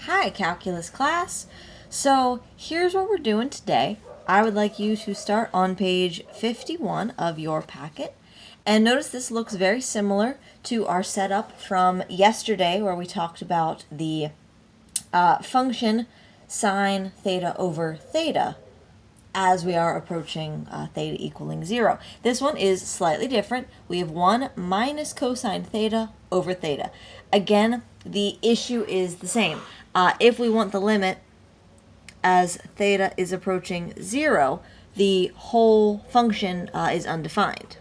Hi, calculus class. So here's what we're doing today. I would like you to start on page 51 of your packet. And notice this looks very similar to our setup from yesterday where we talked about the function sine theta over theta as we are approaching theta equaling 0. This one is slightly different. We have 1 minus cosine theta over theta. Again, the issue is the same. If we want the limit as theta is approaching 0, the whole function is undefined.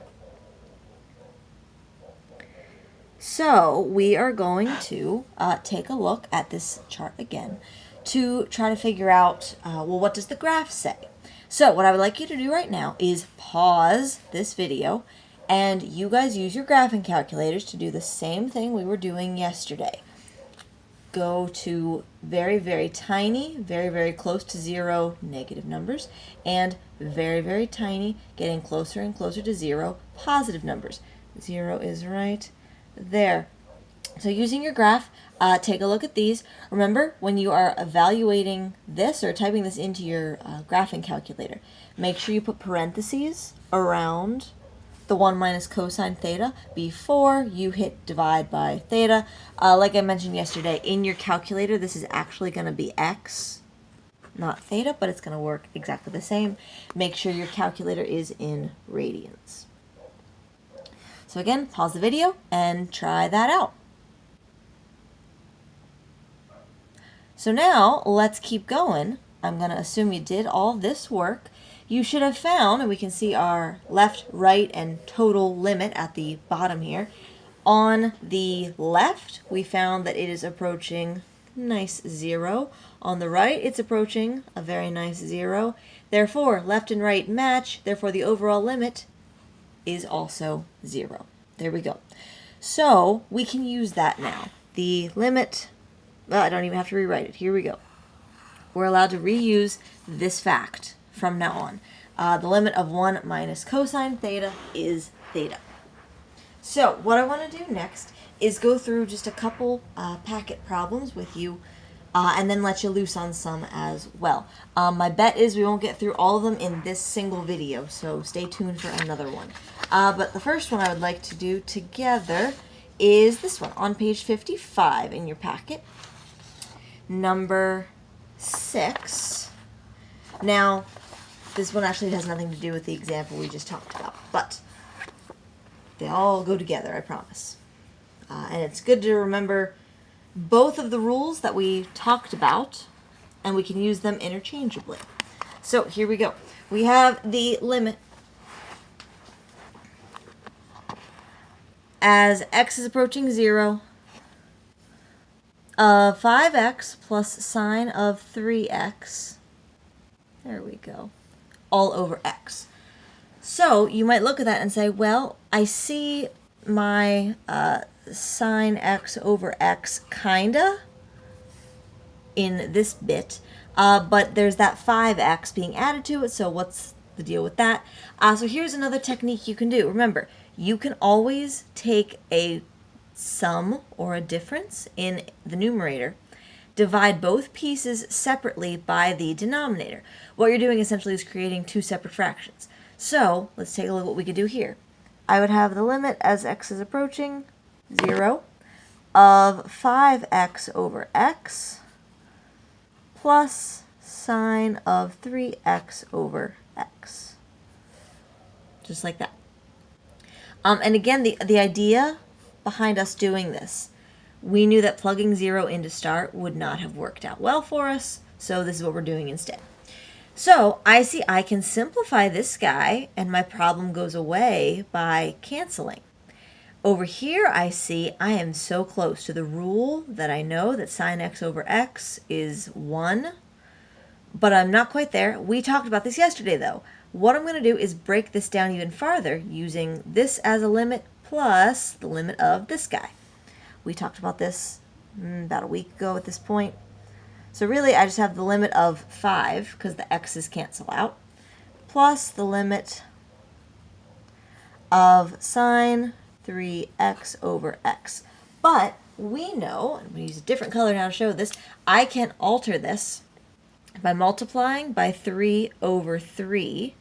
So we are going to take a look at this chart again to try to figure out, well, what does the graph say? So what I would like you to do right now is pause this video and you guys use your graphing calculators to do the same thing we were doing yesterday. Go to very, very tiny, very, very close to 0 negative numbers, and very, very tiny, getting closer and closer to 0 positive numbers. 0 is right there. So using your graph, take a look at these. Remember, when you are evaluating this or typing this into your graphing calculator, make sure you put parentheses around the 1 minus cosine theta before you hit divide by theta. Like I mentioned yesterday, in your calculator, this is actually going to be x, not theta, but it's going to work exactly the same. Make sure your calculator is in radians. So again, pause the video and try that out. So now let's keep going. I'm going to assume you did all this work. You should have found, and we can see our left, right, and total limit at the bottom here. On the left, we found that it is approaching nice 0. On the right, it's approaching a very nice 0. Therefore, left and right match. Therefore, the overall limit is also 0. There we go. So we can use that now. The limit, well, I don't even have to rewrite it. Here we go. We're allowed to reuse this fact from now on. The limit of 1 minus cosine theta is theta. So what I want to do next is go through just a couple packet problems with you and then let you loose on some as well. My bet is we won't get through all of them in this single video, so stay tuned for another one. But the first one I would like to do together is this one on page 55 in your packet, number 6. Now, this one actually has nothing to do with the example we just talked about, but they all go together, I promise. And it's good to remember both of the rules that we talked about, and we can use them interchangeably. So here we go. We have the limit as x is approaching 0 of 5x plus sine of 3x. There we go. All over x. So you might look at that and say, well, I see my sine x over x kinda in this bit, but there's that 5x being added to it, so what's the deal with that? So here's another technique you can do. Remember, you can always take a sum or a difference in the numerator, divide both pieces separately by the denominator. What you're doing essentially is creating two separate fractions. So let's take a look at what we could do here. I would have the limit as x is approaching 0 of 5x over x plus sine of 3x over x. Just like that. And again, the idea behind us doing this, we knew that plugging 0 into start would not have worked out well for us, so this is what we're doing instead. So I see I can simplify this guy, and my problem goes away by canceling. Over here I see I am so close to the rule that I know that sine x over x is 1, but I'm not quite there. We talked about this yesterday though. What I'm going to do is break this down even farther using this as a limit plus the limit of this guy. We talked about this about a week ago at this point. So really, I just have the limit of 5, because the x's cancel out, plus the limit of sine 3x over x. But we know, I'm going to use a different color now to show this, I can alter this by multiplying by 3 over 3,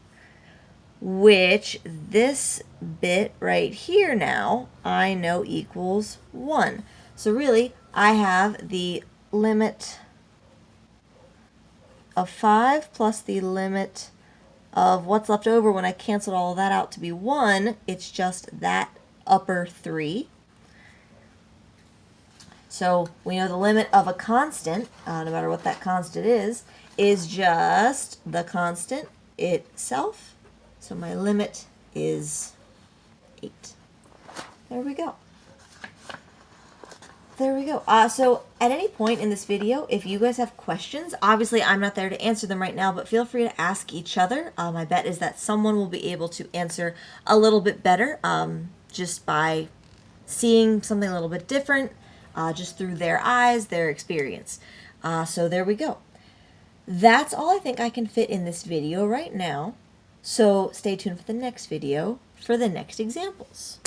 which this bit right here now I know equals 1. So really, I have the limit of 5 plus the limit of what's left over when I canceled all of that out to be 1. It's just that upper 3. So we know the limit of a constant, no matter what that constant is just the constant itself. So my limit is 8. There we go. There we go. So at any point in this video, if you guys have questions, obviously I'm not there to answer them right now, but feel free to ask each other. My bet is that someone will be able to answer a little bit better just by seeing something a little bit different, just through their eyes, their experience. So there we go. That's all I think I can fit in this video right now. So stay tuned for the next video for the next examples.